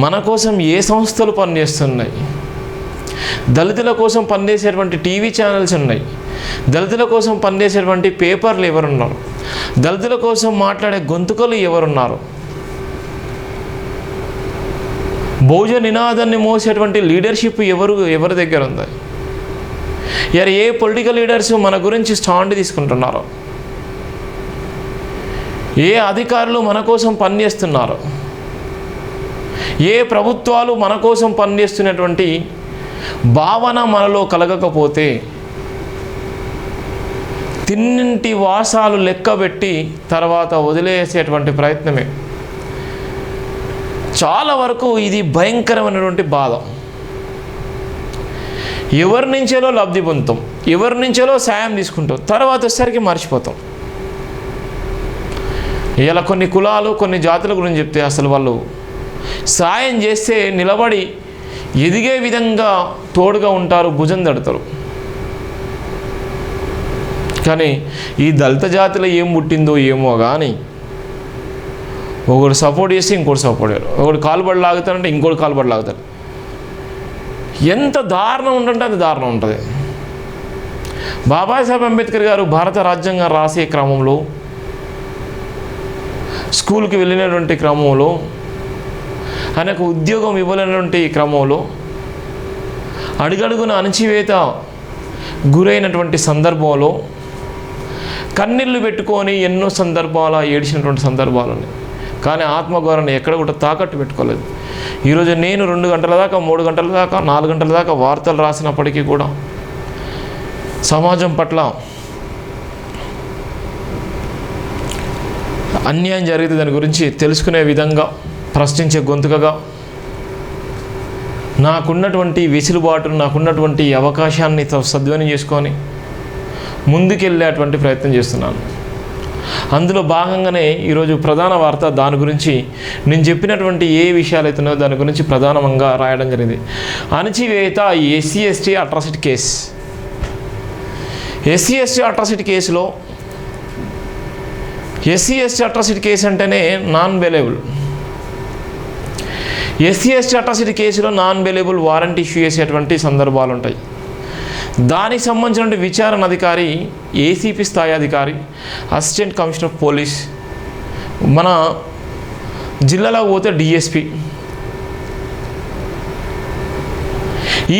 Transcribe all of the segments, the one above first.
మన కోసం ఏ సంస్థలు పనిచేస్తున్నాయి? దళితుల కోసం పనిచేసేటువంటి టీవీ ఛానల్స్ ఉన్నాయి, దళితుల కోసం పనిచేసేటువంటి పేపర్లు ఎవరున్నారు, దళితుల కోసం మాట్లాడే గొంతుకలు ఎవరున్నారు, బహుజన నినాదాన్ని మోసేటువంటి లీడర్షిప్ ఎవరి దగ్గర ఉంది? ఏ పొలిటికల్ లీడర్స్ మన గురించి స్టాండ్ తీసుకుంటున్నారు? ఏ అధికారులు మన కోసం పనిచేస్తున్నారు? ఏ ప్రభుత్వాలు మన కోసం పనిచేస్తున్నటువంటి భావన మనలో కలగకపోతే తిన్నింటి వాసాలు లెక్కబెట్టి తర్వాత వదిలేసేటువంటి ప్రయత్నమే. చాలా వరకు ఇది భయంకరమైనటువంటి బాధ. ఎవరి నుంచేలో లబ్ధి పొందుతాం, ఎవరి నుంచేలో సాయం తీసుకుంటాం, తర్వాత వచ్చేసరికి మర్చిపోతాం. ఇలా కొన్ని కులాలు కొన్ని జాతుల గురించి చెప్తే అసలు వాళ్ళు సాయం చేస్తే నిలబడి ఎదిగే విధంగా తోడుగా ఉంటారు, భుజం తడతారు. కానీ ఈ దళిత జాతిలో ఏం పుట్టిందో ఏమో కానీ ఒకడు సపోర్ట్ చేస్తే ఇంకోటి సపోర్ట్ చేయరు, ఒకడు కాలుబడి లాగుతారంటే ఇంకోటి కాలుబడి లాగుతారు. ఎంత దారుణం ఉంటుంటే అంత దారుణం ఉంటుంది. బాబాసాహెబ్ అంబేద్కర్ గారు భారత రాజ్యాంగం రాసే క్రమంలో, స్కూల్కి వెళ్ళినటువంటి క్రమంలో, ఆయనకు ఉద్యోగం ఇవ్వలేనటువంటి క్రమంలో, అడుగడుగున అణచివేత గురైనటువంటి సందర్భంలో కన్నీళ్ళు పెట్టుకొని ఎన్నో సందర్భాలు ఏడిచినటువంటి సందర్భాలు ఉన్నాయి. కానీ ఆత్మగౌరవాన్ని ఎక్కడ కూడా తాకట్టు పెట్టుకోలేదు. ఈరోజు నేను 2 గంటల దాకా 3 గంటల దాకా 4 గంటల దాకా వార్తలు రాసినప్పటికీ కూడా సమాజం పట్ల అన్యాయం జరిగితే దాని గురించి తెలుసుకునే విధంగా ప్రశ్నించే గొంతుకగా నాకున్నటువంటి వెసులుబాటును, నాకున్నటువంటి అవకాశాన్ని సద్వినియోగం చేసుకొని ముందుకెళ్ళేటువంటి ప్రయత్నం చేస్తున్నాను. అందులో భాగంగానే ఈరోజు ప్రధాన వార్త దాని గురించి నేను చెప్పినటువంటి ఏ విషయాలు అవుతున్నాయో దాని గురించి ప్రధానంగా రాయడం జరిగింది. అణచివేత SC ST atrocity case. SC ST atrocity కేసులో ఎస్సీ ఎస్టీ అట్రాసిటీ కేసు అంటేనే non bailable. SC ST atrocity కేసులో నాన్ బెయిలబుల్ వారెంట్ ఇష్యూ చేసేటువంటి సందర్భాలు ఉంటాయి. దానికి సంబంధించిన విచారణ అధికారి ఏసీపీ స్థాయి అధికారి, అసిస్టెంట్ కమిషనర్ ఆఫ్ పోలీస్, మన జిల్లాలో పోతే డిఎస్పి.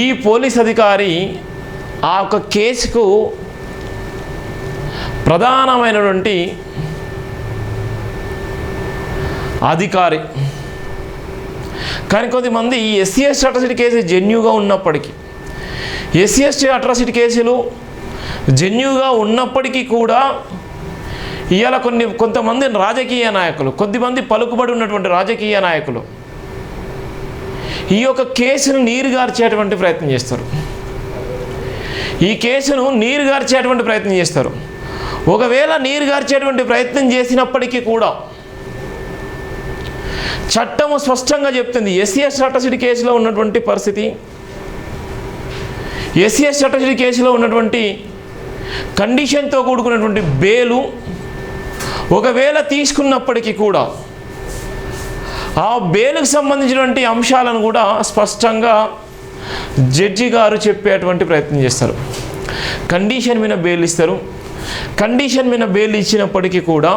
ఈ పోలీస్ అధికారి ఆ యొక్క కేసుకు ప్రధానమైనటువంటి అధికారి. కానీ కొంతమంది ఈ ఎస్సీ ఎస్టీ అట్రాసిటీ కేసు జెన్యూగా ఉన్నప్పటికీ, ఎస్సీ ఎస్టీ అట్రాసిటీ కేసులు జెన్యూగా ఉన్నప్పటికీ కూడా ఇవాళ కొంతమంది రాజకీయ నాయకులు, కొద్దిమంది పలుకుబడి ఉన్నటువంటి రాజకీయ నాయకులు ఈ యొక్క కేసును నీరుగార్చేటువంటి ప్రయత్నం చేస్తారు. ఈ కేసును నీరుగార్చేటువంటి ప్రయత్నం చేస్తారు. ఒకవేళ నీరుగార్చేటువంటి ప్రయత్నం చేసినప్పటికీ కూడా చట్టము స్పష్టంగా చెప్తుంది ఎస్సీ ఎస్టీ అట్రాసిటీ కేసులో ఉన్నటువంటి పరిస్థితి, ఎస్సీ ఎస్టీ అట్రాసిటీ కేసులో ఉన్నటువంటి కండిషన్తో కూడుకున్నటువంటి బెయిలు ఒకవేళ తీసుకున్నప్పటికీ కూడా ఆ బెయిల్కి సంబంధించినటువంటి అంశాలను కూడా స్పష్టంగా జడ్జి గారు చెప్పేటువంటి ప్రయత్నం చేస్తారు. కండిషన్ మీద బెయిల్ ఇస్తారు. కండిషన్ మీద బెయిల్ ఇచ్చినప్పటికీ కూడా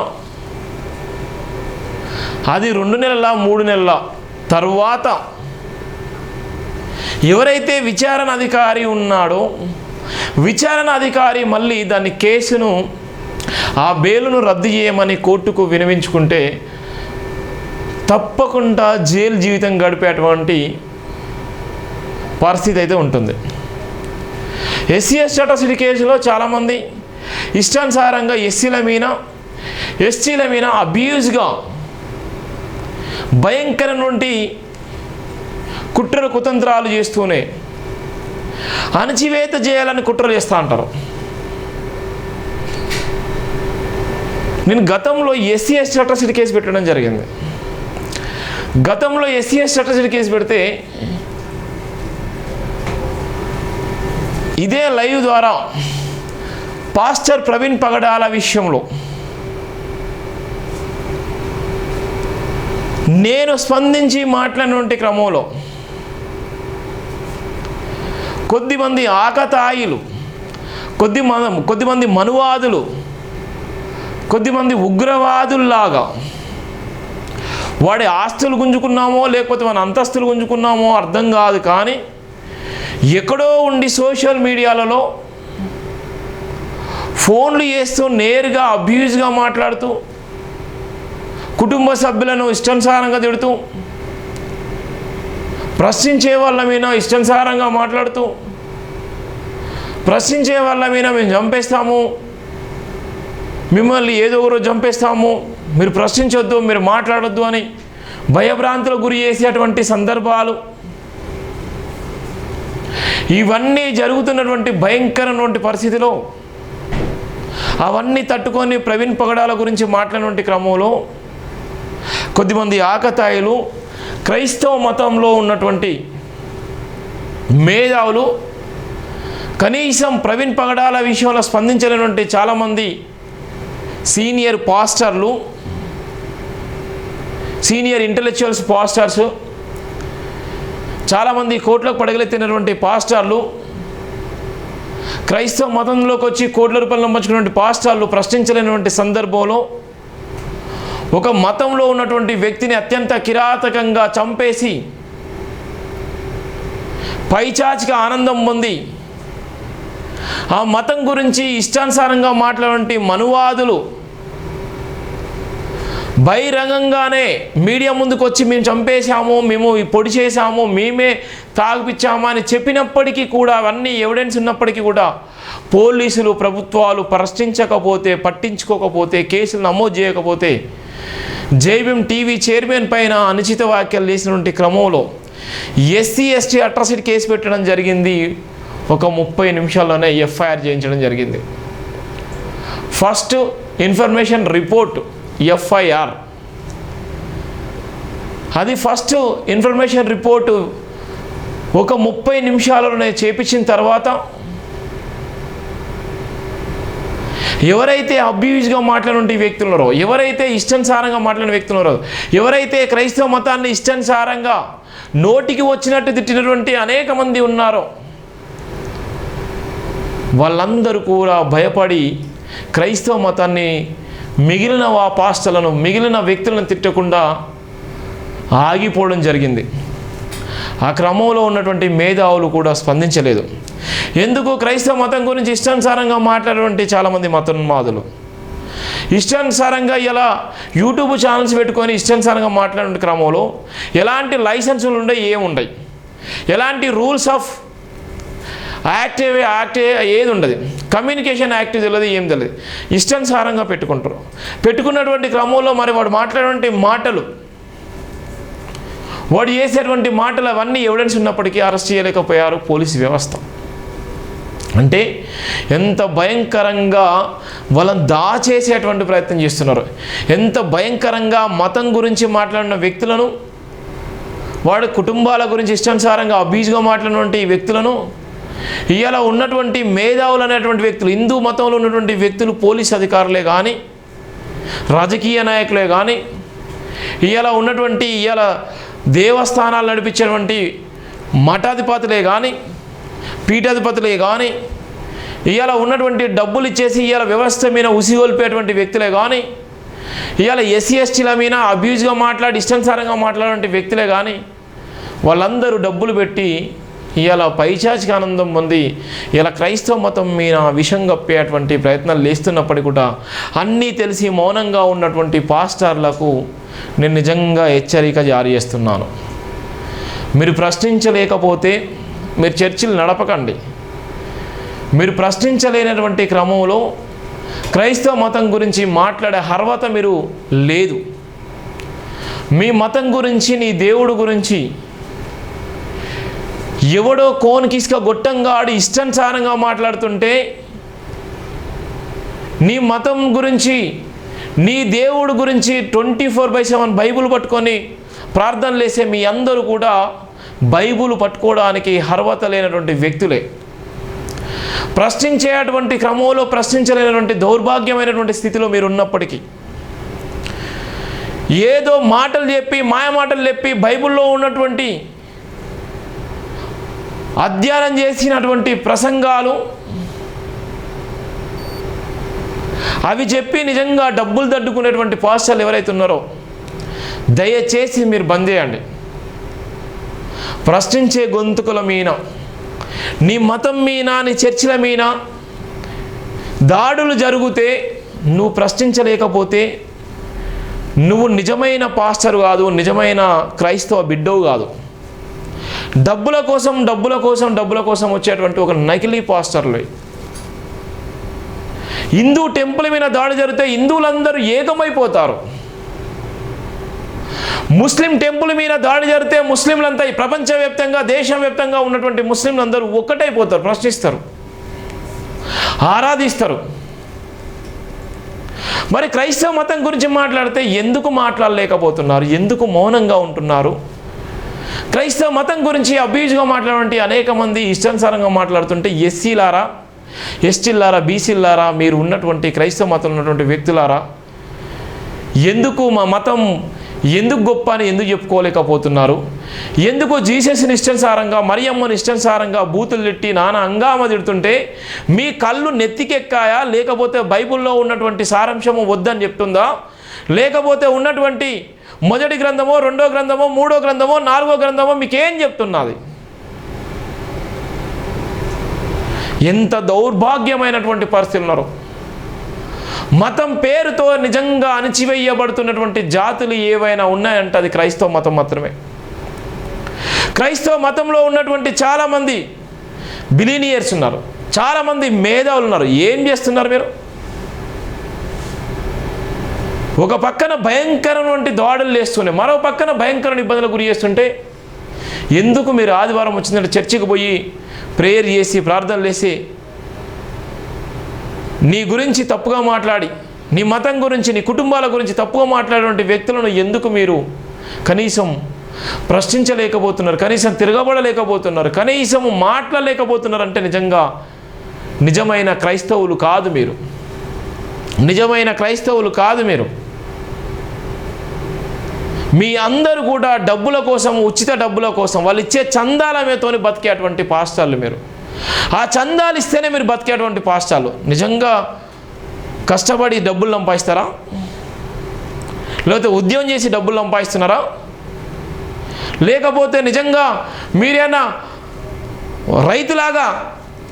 అది 2 నెలల 3 నెలల తర్వాత ఎవరైతే విచారణ అధికారి ఉన్నాడో విచారణ అధికారి మళ్ళీ దాని కేసును ఆ బెయిలును రద్దు చేయమని కోర్టుకు వినవించుకుంటే తప్పకుండా జైలు జీవితం గడిపేటువంటి పరిస్థితి అయితే ఉంటుంది. ఎస్సీ ఎస్టీ అట్రాసిటీ కేసులో చాలామంది ఇష్టానుసారంగా ఎస్సీల మీద ఎస్టీల మీద అబ్యూజ్గా భయంకరమైనటువంటి కుట్రలు కుతంత్రాలు చేస్తూనే అణచివేత చేయాలని కుట్రలు చేస్తూ ఉంటారు. నేను గతంలో ఎస్సీ ఎస్టీ అట్రాసిటీ కేసు పెట్టడం జరిగింది. గతంలో ఎస్సీ ఎస్టీ అట్రాసిటీ కేసు పెడితే ఇదే లైవ్ ద్వారా పాస్టర్ ప్రవీణ్ పగడాల విషయంలో నేను స్పందించి మాట్లాడినటువంటి క్రమంలో కొద్దిమంది ఆకతాయిలు, కొద్దిమంది మనువాదులు, కొద్దిమంది ఉగ్రవాదుల్లాగా వాడి ఆస్తులు గుంజుకున్నామో లేకపోతే మన అంతస్తులు గుంజుకున్నామో అర్థం కాదు, కానీ ఎక్కడో ఉండి సోషల్ మీడియాలలో ఫోన్లు చేస్తూ నేరుగా అబ్యూజ్గా మాట్లాడుతూ కుటుంబ సభ్యులను ఇష్టానుసారంగా తిడుతూ ప్రశ్నించే వాళ్ళ మీద ఇష్టానుసారంగా మాట్లాడుతూ ప్రశ్నించే వాళ్ళ మీద మేము చంపేస్తాము, మిమ్మల్ని ఏదో ఒకరోజు చంపేస్తాము, మీరు ప్రశ్నించొద్దు, మీరు మాట్లాడొద్దు అని భయభ్రాంతులకు గురి చేసేటువంటి సందర్భాలు, ఇవన్నీ జరుగుతున్నటువంటి భయంకరమైనటువంటి పరిస్థితిలో అవన్నీ తట్టుకొని ప్రవీణ్ పగడాల గురించి మాట్లాడినటువంటి క్రమంలో కొద్దిమంది ఆకతాయిలు, క్రైస్తవ మతంలో ఉన్నటువంటి మేధావులు, కనీసం ప్రవీణ్ పగడాల విషయంలో స్పందించలేనటువంటి చాలామంది సీనియర్ పాస్టర్లు, సీనియర్ ఇంటెలెక్చువల్స్ పాస్టర్స్, చాలామంది కోట్లకు పడగలెత్తినటువంటి పాస్టర్లు, క్రైస్తవ మతంలోకి వచ్చి కోట్ల రూపాయలు నమ్ముకున్నటువంటి పాస్టర్లు ప్రశ్నించలేనటువంటి సందర్భంలో ఒక మతంలో ఉన్నటువంటి వ్యక్తిని అత్యంత కిరాతకంగా చంపేసి పైచాచిక ఆనందం పొంది ఆ మతం గురించి ఇష్టానుసారంగా మాట్లాడే మనువాదులు బహిరంగంగానే మీడియా ముందుకు వచ్చి మేము చంపేశాము, మేము పొడి చేశాము, మేమే తాగిపిచ్చాము అని చెప్పినప్పటికీ కూడా, అవన్నీ ఎవిడెన్స్ ఉన్నప్పటికీ కూడా పోలీసులు, ప్రభుత్వాలు ప్రశ్నించకపోతే, పట్టించుకోకపోతే, కేసులు నమోదు చేయకపోతే జైభీం టీవీ చైర్మన్ పైన అనుచిత వ్యాఖ్యలు చేసినటువంటి క్రమంలో SC/ST అట్రాసిటీ కేసు పెట్టడం జరిగింది. ఒక 30 నిమిషాల్లోనే FIR చేయించడం జరిగింది. ఫస్ట్ ఇన్ఫర్మేషన్ రిపోర్ట్ FIR, అది ఫస్ట్ ఇన్ఫర్మేషన్ రిపోర్టు ఒక 30 నిమిషాలలోనే చేపించిన తర్వాత ఎవరైతే అబ్యూజ్గా మాట్లాడిన వ్యక్తులు ఉన్నారో, ఎవరైతే ఇష్టానుసారంగా మాట్లాడిన వ్యక్తులు ఉన్నారో, ఎవరైతే క్రైస్తవ మతాన్ని ఇష్టానుసారంగా నోటికి వచ్చినట్టు తిట్టినటువంటి అనేక మంది ఉన్నారో, వాళ్ళందరూ కూడా భయపడి క్రైస్తవ మతాన్ని మిగిలిన పాస్టర్లను, మిగిలిన వ్యక్తులను తిట్టకుండా ఆగిపోవడం జరిగింది. ఆ క్రమంలో ఉన్నటువంటి మేధావులు కూడా స్పందించలేదు. ఎందుకు? క్రైస్తవ మతం గురించి ఇష్టానుసారంగా మాట్లాడేటువంటి చాలామంది మతోన్మాదులు ఇష్టానుసారంగా ఇలా యూట్యూబ్ ఛానల్స్ పెట్టుకొని ఇష్టానుసారంగా మాట్లాడే క్రమంలో ఎలాంటి లైసెన్సులు ఉండవు, ఏముండవు, ఎలాంటి రూల్స్ ఆఫ్ యాక్ట్ ఏది ఉండదు, కమ్యూనికేషన్ యాక్ట్ తెలియదు, ఏం తెలియదు, ఇష్టానుసారంగా పెట్టుకుంటారు. పెట్టుకున్నటువంటి క్రమంలో మరి వాడు మాట్లాడేటువంటి మాటలు, వాడు చేసేటువంటి మాటలు అవన్నీ ఎవిడెన్స్ ఉన్నప్పటికీ అరెస్ట్ చేయలేకపోయారు పోలీసు వ్యవస్థ. అంటే ఎంత భయంకరంగా వాళ్ళని దాచేసేటువంటి ప్రయత్నం చేస్తున్నారు, ఎంత భయంకరంగా మతం గురించి మాట్లాడిన వ్యక్తులను, వాడి కుటుంబాల గురించి ఇష్టానుసారంగా అబ్యూజ్గా మాట్లాడినటువంటి వ్యక్తులను, ఇవాళ ఉన్నటువంటి మేధావులు అనేటువంటి వ్యక్తులు, హిందూ మతంలో ఉన్నటువంటి వ్యక్తులు, పోలీస్ అధికారులే కానీ, రాజకీయ నాయకులే కానీ, ఇవాళ దేవస్థానాలు నడిపించేటువంటి మఠాధిపతులే కానీ, పీఠాధిపతులే కానీ, ఇవాళ ఉన్నటువంటి డబ్బులు ఇచ్చేసి ఇవాళ వ్యవస్థ మీద ఉసిగొల్పేటువంటి వ్యక్తులే కానీ, ఇవాళ SC/STల మీద అబ్యూజ్గా మాట్లాడి ఇష్టానుసారంగా మాట్లాడే వ్యక్తులే కానీ, వాళ్ళందరూ డబ్బులు పెట్టి ఇవాళ పైచాచిక ఆనందం పొంది ఇలా క్రైస్తవ మతం మీద విషం కప్పేటువంటి ప్రయత్నాలు లేస్తున్నప్పటికీ కూడా అన్నీ తెలిసి మౌనంగా ఉన్నటువంటి పాస్టర్లకు నేను నిజంగా హెచ్చరిక జారీ చేస్తున్నాను. మీరు ప్రశ్నించలేకపోతే మీరు చర్చిలు నడపకండి. మీరు ప్రశ్నించలేనటువంటి క్రమంలో క్రైస్తవ మతం గురించి మాట్లాడే అర్హత మీరు లేదు. మీ మతం గురించి, నీ దేవుడు గురించి ఎవడో కోన్కిస్క గొట్టంగా ఆడి ఇష్టానుసారంగా మాట్లాడుతుంటే, నీ మతం గురించి, నీ దేవుడు గురించి 24/7 బైబిల్ పట్టుకొని ప్రార్థనలు చేసే మీ అందరూ కూడా బైబిల్ పట్టుకోవడానికి అర్హత లేనటువంటి వ్యక్తులే. ప్రశ్నించేటువంటి క్రమంలో ప్రశ్నించలేనటువంటి దౌర్భాగ్యమైనటువంటి స్థితిలో మీరు ఉన్నప్పటికీ ఏదో మాటలు చెప్పి మాయ మాటలు చెప్పి బైబిల్లో ఉన్నటువంటి అధ్యయనం చేసినటువంటి ప్రసంగాలు అవి చెప్పి నిజంగా డబ్బులు దడ్డుకునేటువంటి పాస్టర్లు ఎవరైతే ఉన్నారో దయచేసి మీరు బంద్ చేయండి. ప్రశ్నించే గొంతుకుల మీన, నీ మతం మీన, నీ చర్చిల మీన దాడులు జరిగితే నువ్వు ప్రశ్నించలేకపోతే నువ్వు నిజమైన పాస్టర్ కాదు, నిజమైన క్రైస్తవ బిడ్డవు కాదు. డబ్బుల కోసం వచ్చేటువంటి ఒక నకిలీ పాస్టర్లు. హిందూ టెంపుల్ మీద దాడి జరిగితే హిందువులందరూ ఏకమైపోతారు. ముస్లిం టెంపుల్ మీద దాడి జరిగితే ముస్లింలంతా ప్రపంచవ్యాప్తంగా దేశవ్యాప్తంగా ఉన్నటువంటి ముస్లింలందరూ ఒక్కటైపోతారు, ప్రశ్నిస్తారు, ఆరాధిస్తారు. మరి క్రైస్తవ మతం గురించి మాట్లాడితే ఎందుకు మాట్లాడలేకపోతున్నారు? ఎందుకు మౌనంగా ఉంటున్నారు? క్రైస్తవ మతం గురించి అబ్యూజ్గా మాట్లాడే అనేక మంది ఇష్టానుసారంగా మాట్లాడుతుంటే ఎస్సీలారా, ఎస్టీలారా, బీసీలారా, మీరు ఉన్నటువంటి క్రైస్తవ మతంలో ఉన్నటువంటి వ్యక్తులారా, ఎందుకు మా మతం ఎందుకు గొప్ప అని ఎందుకు చెప్పుకోలేకపోతున్నారు? ఎందుకు జీసస్ని ఇష్టానుసారంగా, మరియమ్మని ఇష్టానుసారంగా బూతులు తిట్టి నానా హంగామా తిడుతుంటే మీ కళ్ళు నెత్తికెక్కాయా? లేకపోతే బైబిల్లో ఉన్నటువంటి సారాంశము వద్దని చెప్తుందా? లేకపోతే ఉన్నటువంటి మొదటి గ్రంథమో, రెండో గ్రంథమో, మూడో గ్రంథమో, నాలుగో గ్రంథమో మీకేం చెప్తున్నది? ఎంత దౌర్భాగ్యమైనటువంటి పరిస్థితులు ఉన్నారు. మతం పేరుతో నిజంగా అణచివేయబడుతున్నటువంటి జాతులు ఏవైనా ఉన్నాయంటే అది క్రైస్తవ మతం మాత్రమే. క్రైస్తవ మతంలో ఉన్నటువంటి చాలామంది బిలీనియర్స్ ఉన్నారు, చాలామంది మేధావులు ఉన్నారు. ఏం చేస్తున్నారు మీరు? ఒక పక్కన భయంకరమైన దాడులు చేస్తూనే మరో పక్కన భయంకరమైన ఇబ్బందులకు గురి చేస్తుంటే ఎందుకు మీరు ఆదివారం వచ్చిందంటే చర్చికి పోయి ప్రేయర్ చేసి ప్రార్థనలు చేసి నీ గురించి తప్పుగా మాట్లాడి, నీ మతం గురించి, నీ కుటుంబాల గురించి తప్పుగా మాట్లాడేటువంటి వ్యక్తులను ఎందుకు మీరు కనీసం ప్రశ్నించలేకపోతున్నారు? కనీసం తిరగబడలేకపోతున్నారు? కనీసం మాట్లాడలేకపోతున్నారు? అంటే నిజంగా నిజమైన క్రైస్తవులు కాదు మీరు. నిజమైన క్రైస్తవులు కాదు మీరు. మీ అందరూ కూడా డబ్బుల కోసం, ఉచిత డబ్బుల కోసం, వాళ్ళు ఇచ్చే చందాల మీదతోని బతికేటువంటి పాస్టర్లు మీరు. ఆ చందాలు ఇస్తేనే మీరు బతికేటువంటి పాస్టర్లు. నిజంగా కష్టపడి డబ్బులు సంపాదిస్తారా? లేకపోతే ఉద్యోగం చేసి డబ్బులు సంపాదిస్తున్నారా? లేకపోతే నిజంగా మీరేనా రైతులాగా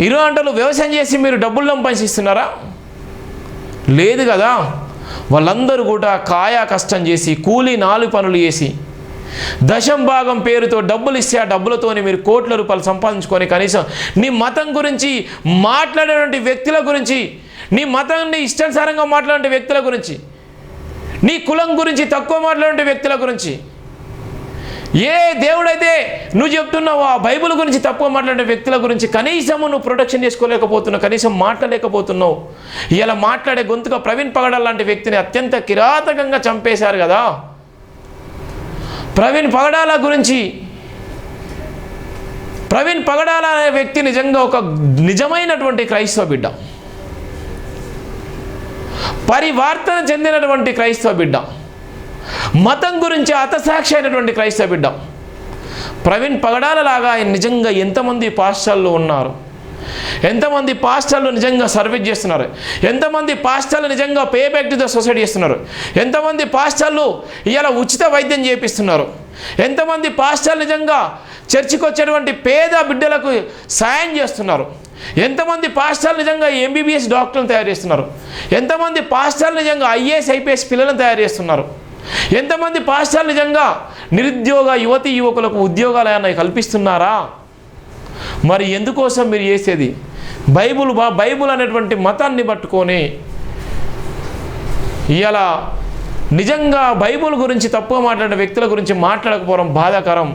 20 గంటలు వ్యవసాయం చేసి మీరు డబ్బులు సంపాదిస్తున్నారా? లేదు కదా. వాళ్ళందరూ కూడా కాయా కష్టం చేసి, కూలీ 4 పనులు చేసి, దశం భాగం పేరుతో డబ్బులు ఇస్తే ఆ డబ్బులతోని మీరు కోట్ల రూపాయలు సంపాదించుకొని కనీసం నీ మతం గురించి మాట్లాడేటువంటి వ్యక్తుల గురించి, నీ మతాన్ని ఇష్టానుసారంగా మాట్లాడే వ్యక్తుల గురించి, నీ కులం గురించి తక్కువ మాట్లాడే వ్యక్తుల గురించి, ఏ దేవుడైతే నువ్వు చెప్తున్నావు ఆ బైబిల్ గురించి తక్కువ మాట్లాడే వ్యక్తుల గురించి కనీసము నువ్వు ప్రొటెక్షన్ చేసుకోలేకపోతున్నావు, కనీసం మాట్లాడలేకపోతున్నావు. ఇలా మాట్లాడే గొంతుగా ప్రవీణ్ పగడాల లాంటి వ్యక్తిని అత్యంత కిరాతకంగా చంపేశారు కదా. ప్రవీణ్ పగడాల గురించి, ప్రవీణ్ పగడాల అనే వ్యక్తి నిజంగా ఒక నిజమైనటువంటి క్రైస్తవ బిడ్డ, పరివర్తన చెందినటువంటి క్రైస్తవ బిడ్డ, మతం గురించి హతసాక్షి అయినటువంటి క్రైస్తవ బిడ్డ. ప్రవీణ్ పగడాల లాగా నిజంగా ఎంతమంది పాస్టర్లు ఉన్నారు? ఎంతమంది పాస్టర్లు నిజంగా సర్వీస్ చేస్తున్నారు? ఎంతమంది పాస్టర్లు నిజంగా pay back to the society చేస్తున్నారు? ఎంతమంది పాస్టర్లు ఇలా ఉచిత వైద్యం చేపిస్తున్నారు? ఎంతమంది పాస్టర్లు నిజంగా చర్చికి వచ్చేటువంటి పేద బిడ్డలకు సాయం చేస్తున్నారు? ఎంతమంది పాస్టర్లు నిజంగా ఎంబీబీఎస్ డాక్టర్లను తయారు చేస్తున్నారు? ఎంతమంది పాస్టర్లు నిజంగా ఐఏఎస్ ఐపీఎస్ పిల్లలను తయారు చేస్తున్నారు? ఎంతమంది పాస్టర్లు నిజంగా నిరుద్యోగ యువతి యువకులకు ఉద్యోగాలు ఏమైనా కల్పిస్తున్నారా? మరి ఎందుకోసం మీరు చేసేది? బైబుల్ అనేటువంటి మతాన్ని పట్టుకొని ఇలా నిజంగా బైబుల్ గురించి తప్పుగా మాట్లాడే వ్యక్తుల గురించి మాట్లాడకపోవడం బాధాకరం.